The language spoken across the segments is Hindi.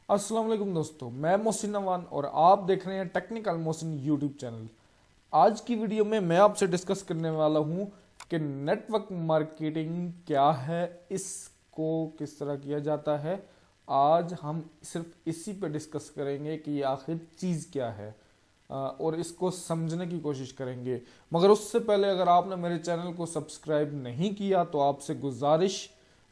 अस्सलाम वालेकुम दोस्तों, मैं मोहसिन नवान और आप देख रहे हैं टेक्निकल मोहसिन यूट्यूब चैनल। आज की वीडियो में मैं आपसे डिस्कस करने वाला हूं कि नेटवर्क मार्केटिंग क्या है, इसको किस तरह किया जाता है। आज हम सिर्फ इसी पे डिस्कस करेंगे कि ये आखिर चीज़ क्या है और इसको समझने की कोशिश करेंगे। मगर उससे पहले अगर आपने मेरे चैनल को सब्सक्राइब नहीं किया तो आपसे गुजारिश,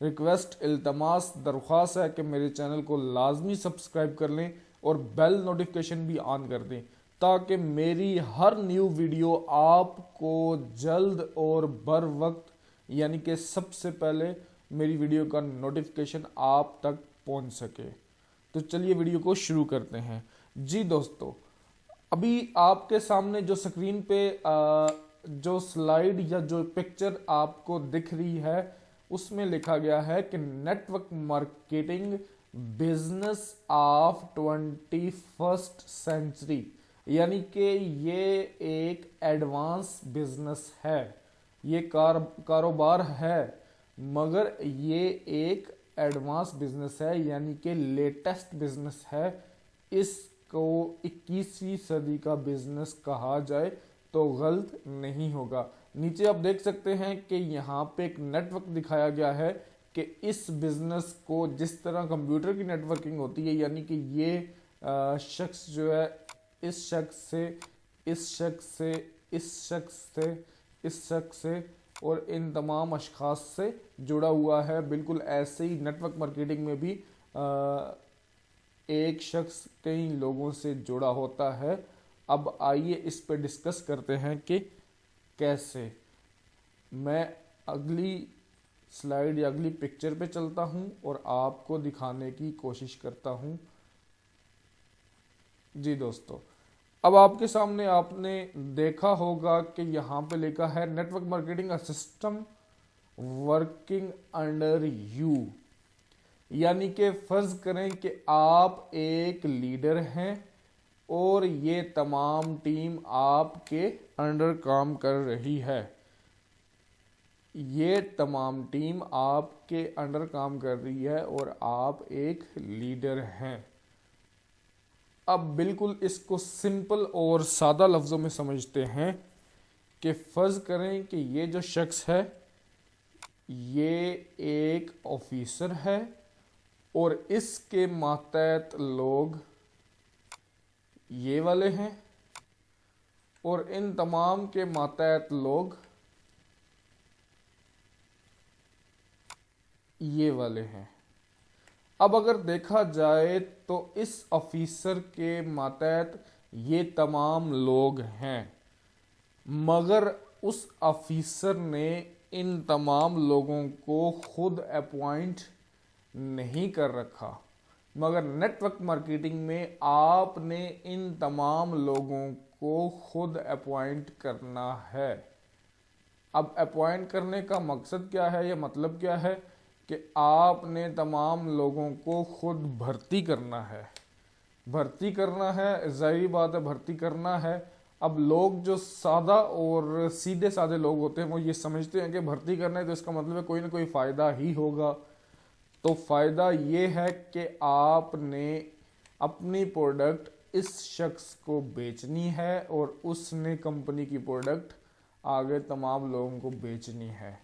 रिक्वेस्ट, इल्तमास, दरख्वास्त है कि मेरे चैनल को लाजमी सब्सक्राइब कर लें और बेल नोटिफिकेशन भी ऑन कर दें ताकि मेरी हर न्यू वीडियो आपको जल्द और बर वक्त यानी कि सबसे पहले मेरी वीडियो का नोटिफिकेशन आप तक पहुंच सके। तो चलिए वीडियो को शुरू करते हैं। जी दोस्तों, अभी आपके सामने जो स्क्रीन पे जो स्लाइड या जो पिक्चर आपको दिख रही है उसमें लिखा गया है कि network marketing business of 21st century, यानी कि ये एक एडवांस बिजनेस है, ये कारोबार है, मगर ये एक एडवांस बिजनेस है यानी कि लेटेस्ट बिजनेस है। इसको 21वीं सदी का बिजनेस कहा जाए तो गलत नहीं होगा। नीचे आप देख सकते हैं कि यहाँ पे एक नेटवर्क दिखाया गया है कि इस बिजनेस को जिस तरह कंप्यूटर की नेटवर्किंग होती है, यानी कि ये शख्स जो है इस शख्स से, इस शख्स से, इस शख्स से, इस शख्स से और इन तमाम अशखास से जुड़ा हुआ है। बिल्कुल ऐसे ही नेटवर्क मार्केटिंग में भी एक शख्स कई लोगों से जुड़ा होता है। अब आइए इस पर डिस्कस करते हैं कि कैसे। मैं अगली स्लाइड या अगली पिक्चर पे चलता हूं और आपको दिखाने की कोशिश करता हूं। जी दोस्तों, अब आपके सामने आपने देखा होगा कि यहाँ पे लिखा है network marketing a system working under you, यानी कि फर्ज करें कि आप एक लीडर हैं और ये तमाम टीम आपके अंडर काम कर रही है। ये तमाम टीम आपके अंडर काम कर रही है और आप एक लीडर हैं। अब बिल्कुल इसको सिंपल और सादा लफ्ज़ों में समझते हैं कि फ़र्ज़ करें कि ये जो शख्स है ये एक ऑफिसर है और इसके मातहत लोग ये वाले हैं और इन तमाम के मातहत लोग ये वाले हैं। अब अगर देखा जाए तो इस ऑफिसर के मातहत ये तमाम लोग हैं, मगर उस ऑफिसर ने इन तमाम लोगों को खुद अपॉइंट नहीं कर रखा, मगर नेटवर्क मार्केटिंग में आपने इन तमाम लोगों को खुद अपॉइंट करना है। अब अपॉइंट करने का मकसद क्या है या मतलब क्या है कि आपने तमाम लोगों को खुद भर्ती करना है। भर्ती करना है, ज़ाहिर बात है भर्ती करना है। अब लोग जो सादा और सीधे साधे लोग होते हैं वो ये समझते हैं कि भर्ती करना है तो इसका मतलब है कोई ना कोई फ़ायदा ही होगा। तो फ़ायदा ये है कि आपने अपनी प्रोडक्ट इस शख्स को बेचनी है और उसने कंपनी की प्रोडक्ट आगे तमाम लोगों को बेचनी है।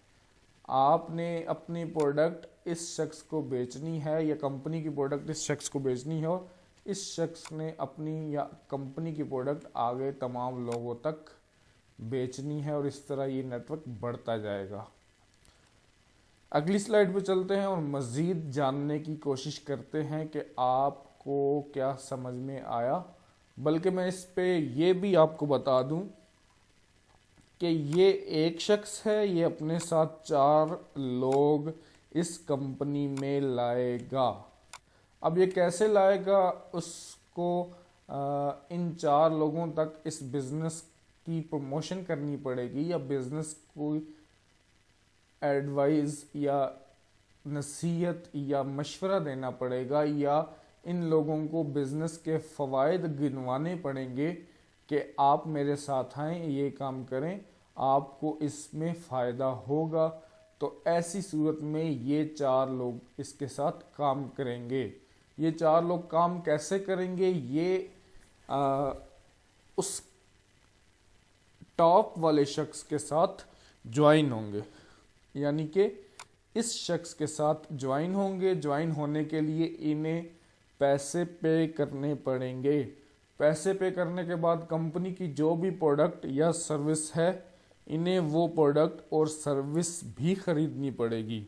आपने अपनी प्रोडक्ट इस शख्स को बेचनी है या कंपनी की प्रोडक्ट इस शख्स को बेचनी है और इस शख्स ने अपनी या कंपनी की प्रोडक्ट आगे तमाम लोगों तक बेचनी है और इस तरह ये नेटवर्क बढ़ता जाएगा। अगली स्लाइड पे चलते हैं और मज़ीद जानने की कोशिश करते हैं कि आपको क्या समझ में आया। बल्कि मैं इस पे ये भी आपको बता दूं कि ये एक शख्स है, ये अपने साथ 4 लोग इस कंपनी में लाएगा। अब ये कैसे लाएगा, उसको इन 4 लोगों तक इस बिज़नेस की प्रमोशन करनी पड़ेगी या बिज़नेस को एडवाइस या नसीहत या मशवरा देना पड़ेगा या इन लोगों को बिज़नेस के फ़वाइद गिनवाने पड़ेंगे कि आप मेरे साथ आएँ, ये काम करें, आपको इसमें फ़ायदा होगा। तो ऐसी सूरत में ये 4 लोग इसके साथ काम करेंगे। ये 4 लोग काम कैसे करेंगे, ये उस टॉप वाले शख्स के साथ ज्वाइन होंगे, यानी कि इस शख्स के साथ ज्वाइन होंगे। ज्वाइन होने के लिए इन्हें पैसे पे करने पड़ेंगे। पैसे पे करने के बाद कंपनी की जो भी प्रोडक्ट या सर्विस है, इन्हें वो प्रोडक्ट और सर्विस भी खरीदनी पड़ेगी।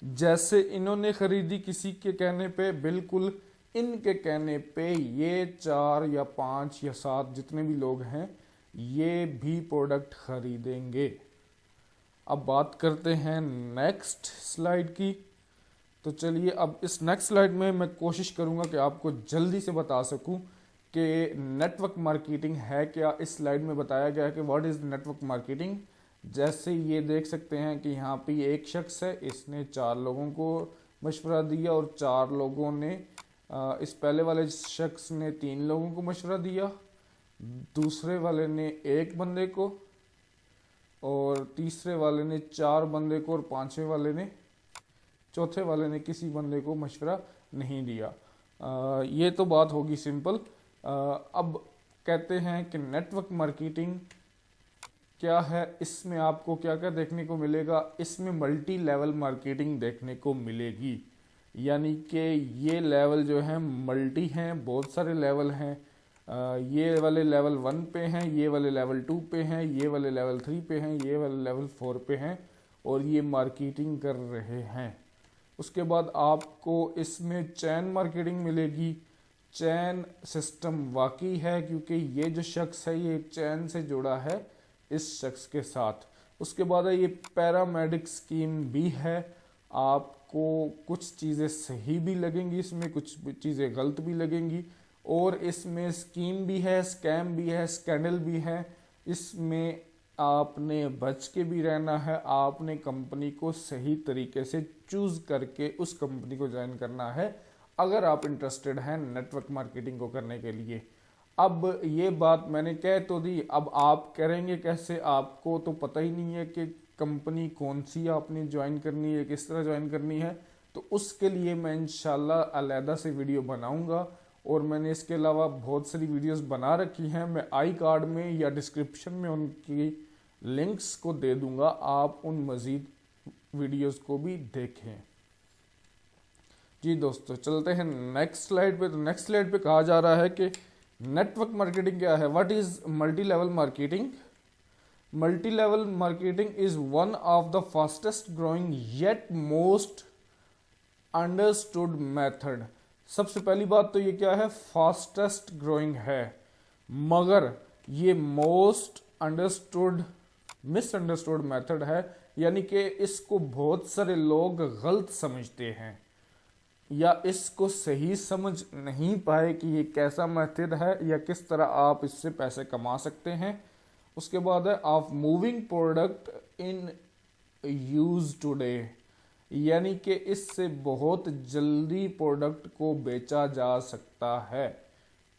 जैसे इन्होंने खरीदी किसी के कहने पे, बिल्कुल इनके कहने पे ये 4 या 5 या 7 जितने भी लोग हैं ये भी प्रोडक्ट खरीदेंगे। अब बात करते हैं नेक्स्ट स्लाइड की। तो चलिए अब इस नेक्स्ट स्लाइड में मैं कोशिश करूंगा कि आपको जल्दी से बता सकूं कि नेटवर्क मार्केटिंग है क्या। इस स्लाइड में बताया गया है कि व्हाट इज़ नेटवर्क मार्केटिंग। जैसे ये देख सकते हैं कि यहाँ पे एक शख्स है, इसने 4 लोगों को मशवरा दिया और 4 लोगों ने इस पहले वाले शख्स ने 3 लोगों को मशवरा दिया, दूसरे वाले ने 1 बंदे को, और तीसरे वाले ने 4 बंदे को, और चौथे वाले ने किसी बंदे को मशवरा नहीं दिया। ये तो बात होगी सिंपल। अब कहते हैं कि नेटवर्क मार्केटिंग क्या है, इसमें आपको क्या क्या देखने को मिलेगा। इसमें मल्टी लेवल मार्केटिंग देखने को मिलेगी, यानी कि ये लेवल जो है मल्टी हैं, बहुत सारे लेवल हैं। ये वाले लेवल 1 पे हैं, ये वाले लेवल 2 पे हैं, ये वाले लेवल 3 पे हैं, ये वाले लेवल 4 पे हैं, और ये मार्केटिंग कर रहे हैं। उसके बाद आपको इसमें चैन मार्केटिंग मिलेगी। चैन सिस्टम वाकई है, क्योंकि ये जो शख्स है ये चैन से जुड़ा है इस शख्स के साथ। उसके बाद ये पैरामेडिक स्कीम भी है। आपको कुछ चीज़ें सही भी लगेंगी इसमें, कुछ चीज़ें गलत भी लगेंगी, और इसमें स्कीम भी है, स्कैम भी है, स्कैंडल भी है। इसमें आपने बच के भी रहना है। आपने कंपनी को सही तरीके से चूज़ करके उस कंपनी को ज्वाइन करना है, अगर आप इंटरेस्टेड हैं नेटवर्क मार्केटिंग को करने के लिए। अब ये बात मैंने कह तो दी, अब आप करेंगे कैसे, आपको तो पता ही नहीं है कि कंपनी कौन सी आपने ज्वाइन करनी है, किस तरह ज्वाइन करनी है। तो उसके लिए मैं इंशाल्लाह अलहदा से वीडियो बनाऊंगा, और मैंने इसके अलावा बहुत सारी वीडियोस बना रखी हैं। मैं आई कार्ड में या डिस्क्रिप्शन में उनकी लिंक्स को दे दूंगा, आप उन मज़ीद वीडियोस को भी देखें। जी दोस्तों, चलते हैं नेक्स्ट स्लाइड पे। तो नेक्स्ट स्लाइड पे कहा जा रहा है कि नेटवर्क मार्केटिंग क्या है, what is multi level marketing. Multi level marketing is one of the fastest growing yet most understood method. सबसे पहली बात तो ये क्या है, फास्टेस्ट ग्रोइंग है, मगर ये मोस्ट अंडरस्टूड मिसअंडरस्टूड मेथड है, यानी कि इसको बहुत सारे लोग गलत समझते हैं या इसको सही समझ नहीं पाए कि ये कैसा मेथड है या किस तरह आप इससे पैसे कमा सकते हैं। उसके बाद है of moving product in use today, यानी कि इससे बहुत जल्दी प्रोडक्ट को बेचा जा सकता है।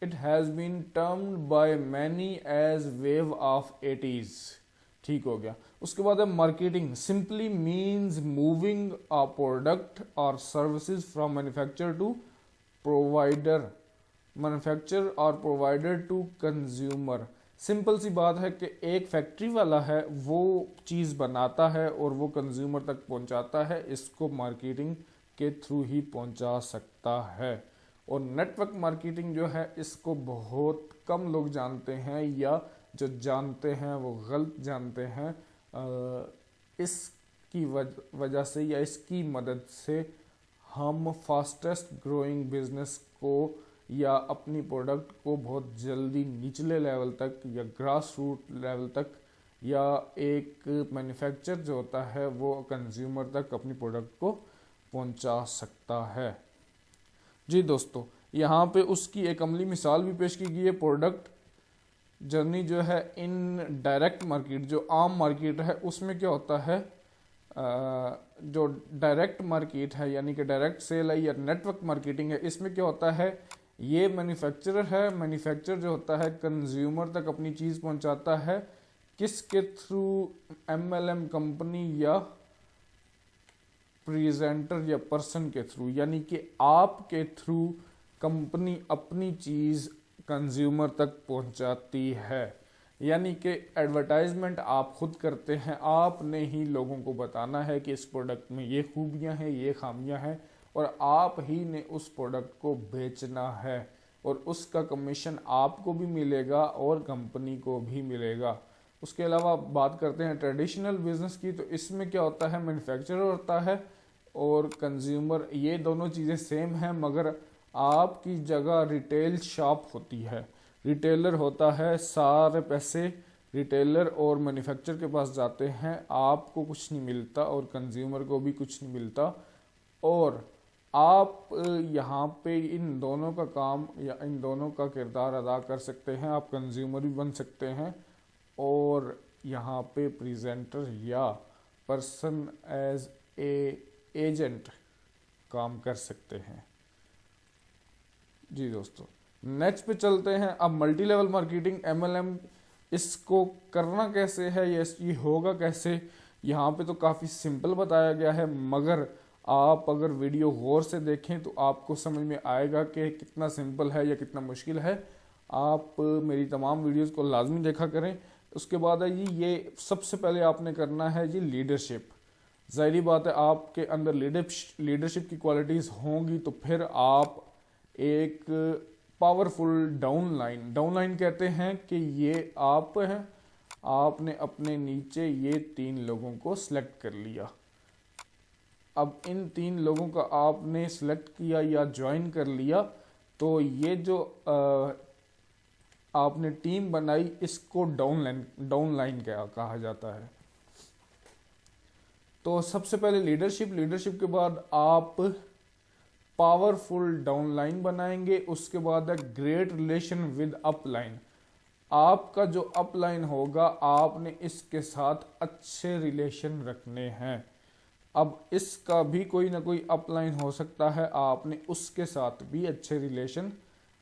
It has been termed by many as wave of 80s। ठीक हो गया। उसके बाद है marketing, simply means moving a product और services from manufacturer to provider, manufacturer और प्रोवाइडर टू कंज्यूमर। सिंपल सी बात है कि एक फैक्ट्री वाला है, वो चीज़ बनाता है और वो कंज्यूमर तक पहुंचाता है, इसको मार्केटिंग के थ्रू ही पहुंचा सकता है। और नेटवर्क मार्केटिंग जो है इसको बहुत कम लोग जानते हैं, या जो जानते हैं वो गलत जानते हैं। इसकी वजह से या इसकी मदद से हम फास्टेस्ट ग्रोइंग बिजनेस को या अपनी प्रोडक्ट को बहुत जल्दी निचले लेवल तक या ग्रास रूट लेवल तक या एक मैन्युफैक्चर जो होता है वो कंज्यूमर तक अपनी प्रोडक्ट को पहुंचा सकता है। जी दोस्तों, यहाँ पे उसकी एक अमली मिसाल भी पेश की गई है। प्रोडक्ट जर्नी जो है इन डायरेक्ट मार्केट, जो आम मार्केट है उसमें क्या होता है, जो डायरेक्ट मार्केट है यानी कि डायरेक्ट सेल है या नेटवर्क मार्केटिंग है, इसमें क्या होता है, ये मैन्युफैक्चरर है, मैन्युफैक्चरर जो होता है कंज्यूमर तक अपनी चीज़ पहुंचाता है, किसके थ्रू, MLM कंपनी या प्रेजेंटर या पर्सन के थ्रू, यानी कि आपके थ्रू कंपनी अपनी चीज़ कंज्यूमर तक पहुंचाती है। यानी कि एडवर्टाइजमेंट आप खुद करते हैं, आपने ही लोगों को बताना है कि इस प्रोडक्ट में ये खूबियां हैं, ये खामियां हैं, और आप ही ने उस प्रोडक्ट को बेचना है, और उसका कमीशन आपको भी मिलेगा और कंपनी को भी मिलेगा। उसके अलावा बात करते हैं ट्रेडिशनल बिजनेस की, तो इसमें क्या होता है, मैन्युफैक्चरर होता है और कंज्यूमर, ये दोनों चीज़ें सेम हैं, मगर आपकी जगह रिटेल शॉप होती है। रिटेलर होता है, सारे पैसे रिटेलर और मैन्युफैक्चरर के पास जाते हैं, आपको कुछ नहीं मिलता और कंज्यूमर को भी कुछ नहीं मिलता, और आप यहाँ पे इन दोनों का काम या इन दोनों का किरदार अदा कर सकते हैं। आप कंज्यूमर भी बन सकते हैं और यहाँ पे प्रेजेंटर या पर्सन एज ए एजेंट काम कर सकते हैं। जी दोस्तों, नेक्स्ट पे चलते हैं। अब मल्टी लेवल मार्केटिंग MLM, इसको करना कैसे है, ये होगा कैसे, यहाँ पे तो काफ़ी सिंपल बताया गया है, मगर आप अगर वीडियो गौर से देखें तो आपको समझ में आएगा कि कितना सिंपल है या कितना मुश्किल है। आप मेरी तमाम वीडियोस को लाजमी देखा करें। उसके बाद है जी, ये सबसे पहले आपने करना है जी लीडरशिप। ज़ाहिरी बात है, आपके अंदर लीडरशिप की क्वालिटीज़ होंगी तो फिर आप एक पावरफुल डाउनलाइन कहते हैं कि ये आप हैं, आपने अपने नीचे ये 3 लोगों को सिलेक्ट कर लिया। अब इन 3 लोगों का आपने सिलेक्ट किया या ज्वाइन कर लिया, तो ये जो आपने टीम बनाई, इसको डाउनलाइन कहा जाता है। तो सबसे पहले लीडरशिप के बाद आप पावरफुल डाउनलाइन बनाएंगे। उसके बाद है ग्रेट रिलेशन विद अपलाइन। आपका जो अपलाइन होगा, आपने इसके साथ अच्छे रिलेशन रखने हैं। अब इसका भी कोई ना कोई अपलाइन हो सकता है, आपने उसके साथ भी अच्छे रिलेशन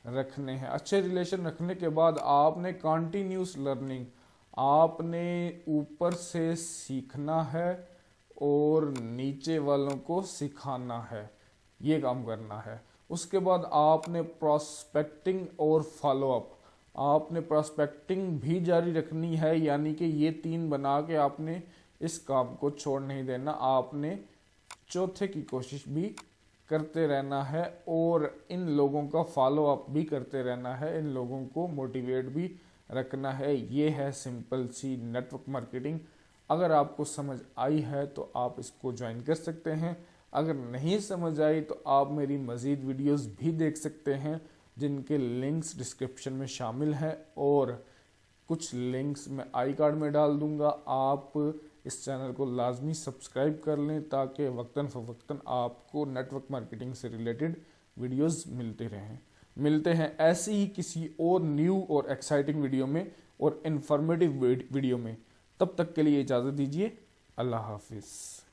रखने हैं। अच्छे रिलेशन रखने के बाद आपने कंटिन्यूस लर्निंग, आपने ऊपर से सीखना है और नीचे वालों को सिखाना है, ये काम करना है। उसके बाद आपने प्रोस्पेक्टिंग और फॉलोअप, आपने प्रोस्पेक्टिंग भी जारी रखनी है, यानी कि ये 3 बना के आपने इस काम को छोड़ नहीं देना, आपने चौथे की कोशिश भी करते रहना है और इन लोगों का फॉलोअप भी करते रहना है, इन लोगों को मोटिवेट भी रखना है। ये है सिंपल सी नेटवर्क मार्केटिंग। अगर आपको समझ आई है तो आप इसको ज्वाइन कर सकते हैं। अगर नहीं समझ आई तो आप मेरी मज़ीद वीडियोस भी देख सकते हैं, जिनके लिंक्स डिस्क्रिप्शन में शामिल हैं, और कुछ लिंक्स मैं आई कार्ड में डाल दूंगा। आप इस चैनल को लाजमी सब्सक्राइब कर लें ताकि वक्तन फ़वक्तन आपको नेटवर्क मार्केटिंग से रिलेटेड वीडियोस मिलते रहें। मिलते हैं ऐसी ही किसी और न्यू और एक्साइटिंग वीडियो में और इन्फॉर्मेटिव वीडियो में। तब तक के लिए इजाज़त दीजिए। अल्लाह हाफिज़।